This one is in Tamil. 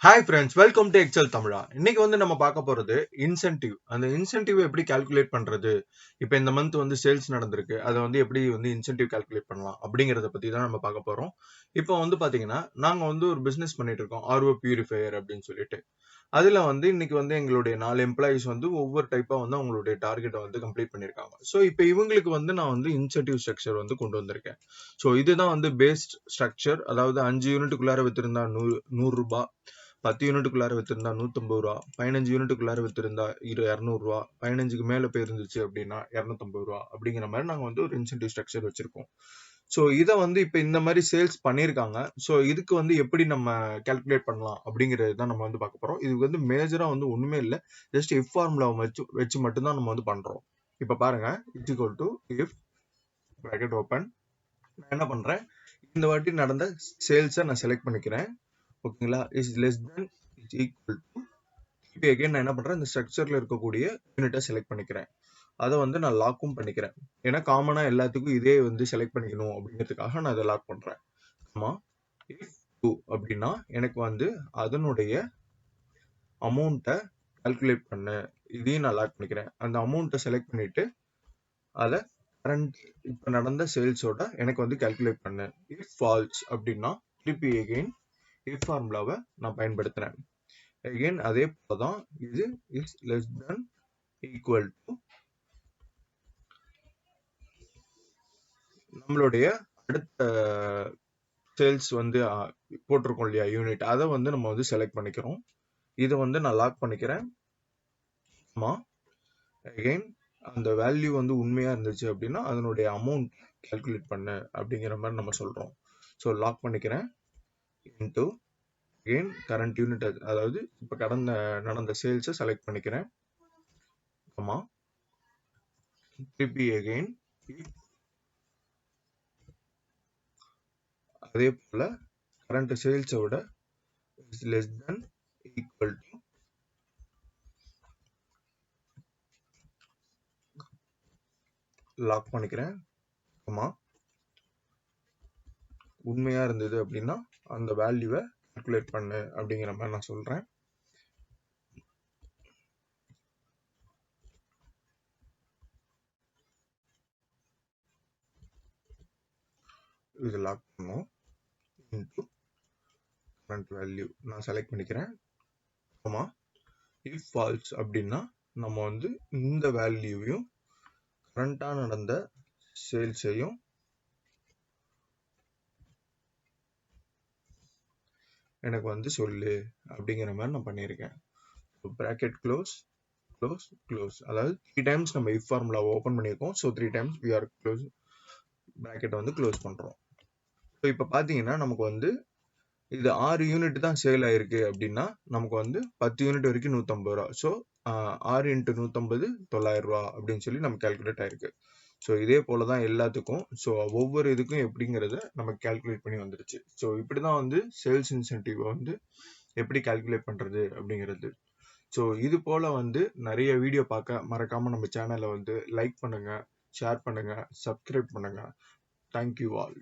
Hi friends, welcome to Excel Tamizha. இன்னைக்கு நம்ம பார்க்க போறது இன்சென்டிவ். அந்த இன்சென்டிவ் எப்படி கால்குலேட் பண்றது? இப்போ இந்த மந்த் சேல்ஸ் நடந்திருக்கு. அதை எப்படி இன்சென்டிவ் கால்குலேட் பண்ணலாம் அப்படிங்கறத பத்தி தான் நம்ம பார்க்க போறோம். இப்போ பாத்தீங்கன்னா நாங்க ஒரு பிசினஸ் பண்ணிட்டு இருக்கோம். ஆர்ஓ பியூரிஃபையர் அப்படின்னு சொல்லிட்டு. அதுல இன்னைக்கு எங்களுடைய 4 எம்ப்ளாயிஸ் ஒவ்வொரு டைப்பா அவங்களுடைய டார்கெட்டை கம்ப்ளீட் பண்ணிருக்காங்க. ஸோ இப்போ இவங்களுக்கு நான் இன்சென்டிவ் ஸ்ட்ரக்சர் கொண்டு வந்திருக்கேன். ஸோ இதுதான் பேஸ்ட் ஸ்ட்ரக்சர். அதாவது 5 யூனிட்டுக்குள்ளார வித்திருந்தா 100 ரூபாய், 10 யூனிட்டுக்குள்ளார வித்திருந்தா 150 ரூபா, 15 யூனிட்டுக்குள்ளார வித்திருந்தா 200 ரூபா, 15க்கு மேல போயிருந்துச்சு அப்படின்னா 250 ரூபா அப்படிங்கிற மாதிரி நாங்க ஒரு இன்சென்டிவ் ஸ்ட்ரக்சர் வச்சிருக்கோம். ஸோ இதை இப்ப இந்த மாதிரி சேல்ஸ் பண்ணியிருக்காங்க. ஸோ இதுக்கு எப்படி நம்ம கால்குலேட் பண்ணலாம் அப்படிங்கிறது தான் நம்ம பார்க்க போறோம். இது மேஜரா ஒண்ணுமே இல்லை, ஜஸ்ட் இஃப் ஃபார்முலா வச்சு மட்டும்தான் நம்ம பண்றோம். இப்ப பாருங்க, it's equal to if bracket open. நான் என்ன பண்றேன், இந்த வாட்டி நடந்த சேல்ஸை நான் செலக்ட் பண்ணிக்கிறேன். ஓகேங்களா, is less then is equal to. இப்போ அகைன் நான் என்ன பண்றேன், இந்த ஸ்ட்ரக்சர்ல இருக்கக்கூடிய யூனிட்டை செலக்ட் பண்ணிக்கிறேன். அதை நான் லாக்கும் பண்ணிக்கிறேன். ஏன்னா காமனா எல்லாத்துக்கும் இதே செலக்ட் பண்ணிக்கணும் அப்படிங்கிறதுக்காக நான் அதை லாக் பண்றேன். ஆமா, இஃப் 2 அப்படின்னா எனக்கு அதனுடைய அமௌண்ட்டை கால்குலேட் பண்ணு, இதையும் நான் லாக் பண்ணிக்கிறேன். அந்த அமௌண்ட்டை செலக்ட் பண்ணிட்டு அதை கரண்ட் இப்ப நடந்த சேல்ஸோட எனக்கு கால்குலேட் பண்ணு. இஃப் ஃபால்ஸ் அப்படின்னா திருப்பி அகைன் இஃப் ஃபார்முலாவை நான் பயன்படுத்துறேன். அகைன் அதே போலதான் இது is less then equal to நம்மளுடைய அடுத்த சேல்ஸ் போட்டிருக்கோம் இல்லையா யூனிட், அதை நம்ம செலக்ட் பண்ணிக்கிறோம். இதை நான் லாக் பண்ணிக்கிறேன். ஆமா, அகைன் அந்த வேல்யூ உண்மையா இருந்துச்சு அப்படின்னா அதனுடைய அமௌண்ட் கால்குலேட் பண்ணு அப்படிங்கிற மாதிரி நம்ம சொல்றோம். ஸோ லாக் பண்ணிக்கிறேன். இன்டு அகைன் கரண்ட் யூனிட், அதாவது இப்ப நடந்த சேல்ஸை செலக்ட் பண்ணிக்கிறேன். ஆமா, திருப்பி அகைன் அதே போல கரண்ட் சேல்ஸை விட less then equal to log பண்ணிக்கிறேன். ஆமா, உண்மையா இருந்தது அப்படின்னா அந்த வேல்யூவை கால்குலேட் பண்ணு அப்படிங்கிற மாதிரி நான் சொல்றேன். இது லாக் பண்ணும். இன்டு கரண்ட் வேல்யூ நான் செலக்ட் பண்ணிக்கிறேன். ஆமா, இஃப் ஃபால்ஸ் அப்படின்னா நம்ம இந்த வேல்யூவையும் கரண்டா நடந்த சேல்ஸையும் எனக்கு சொல்லு அப்படிங்கிற மாதிரி நான் பண்ணியிருக்கேன். பிராக்கெட் க்ளோஸ் க்ளோஸ் க்ளோஸ், அதாவது 3 டைம்ஸ் நம்ம இஃப் ஃபார்முலா ஓபன் பண்ணியிருக்கோம். So 3 times we are close bracket close பண்றோம். ஸோ இப்போ பாத்தீங்கன்னா நமக்கு இது 6 யூனிட் தான் சேல் ஆயிருக்கு அப்படின்னா நமக்கு 10 யூனிட் வரைக்கும் 150 ரூபா. ஸோ 6 × 150 900 ரூபா அப்படின்னு சொல்லி நமக்கு கால்குலேட் ஆயிருக்கு. ஸோ இதே போலதான் எல்லாத்துக்கும். ஸோ ஒவ்வொரு இதுக்கும் எப்படிங்கிறத நமக்கு கால்குலேட் பண்ணி வந்துருச்சு. ஸோ இப்படிதான் சேல்ஸ் இன்சென்டிவ் எப்படி கால்குலேட் பண்றது அப்படிங்கிறது. ஸோ இது போல நிறைய வீடியோ பார்க்க மறக்காம நம்ம சேனலை லைக் பண்ணுங்க, ஷேர் பண்ணுங்க, சப்ஸ்கிரைப் பண்ணுங்க. Thank you all.